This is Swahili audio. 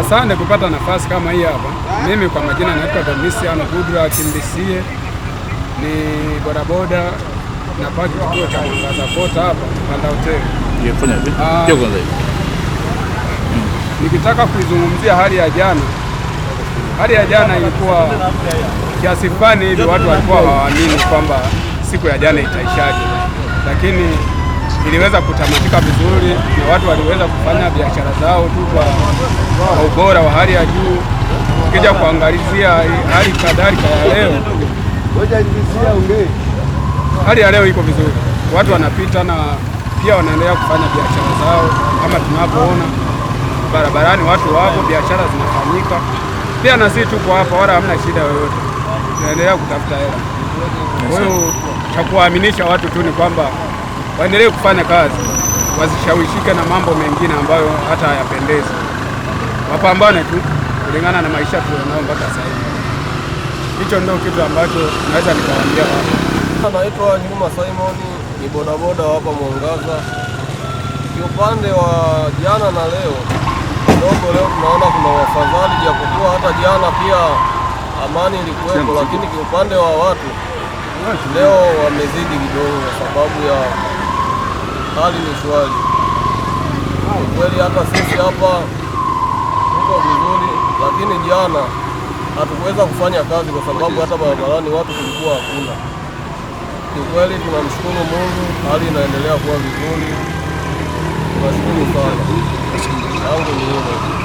Asante kupata nafasi kama hii hapa. Mimi kwa majina naitwa Domitian Goodluck Mbisie, ni bodaboda na paki kituo cha Mwangaza Kota hapa Panda Hotel. Nikitaka kuizungumzia hali ya jana. Hali ya jana ilikuwa kiasi fulani hivi watu walikuwa hawaamini kwamba siku ya jana itaishaje, lakini iliweza kutamatika vizuri na watu waliweza kufanya biashara zao tu kwa ubora wa hali ya juu. Ukija kuangalizia hali kadhalika ya leo, hali ya leo iko vizuri, watu wanapita na pia wanaendelea kufanya biashara zao kama tunavyoona barabarani, watu wapo, biashara zinafanyika. Pia na sisi tuko hapa, wala hamna shida yoyote, tunaendelea kutafuta hela. Kwa hiyo cha kuwaaminisha watu tu ni kwamba waendelee kufanya kazi, wasishawishike na mambo mengine ambayo hata hayapendezi, wapambane tu kulingana na maisha tulionao mpaka sasa hivi. Hicho ndio kitu ambacho naweza nikawaambia hapa. Naitwa Juma Simon, ni bodaboda hapa Mwangaza. Kiupande wa jana na leo kidogo, leo tunaona kuna wafadhali, japokuwa hata jana pia amani ilikuwepo, lakini kiupande wa watu leo wamezidi kidogo kwa sababu ya hali ni shwari. Kweli hata sisi hapa tuko vizuri, lakini jana hatukuweza kufanya kazi kwa sababu hata barabarani watu kulikuwa hakuna. Kiukweli tunamshukuru Mungu, hali inaendelea kuwa vizuri. Tunashukuru sana. Yangu ni hilo.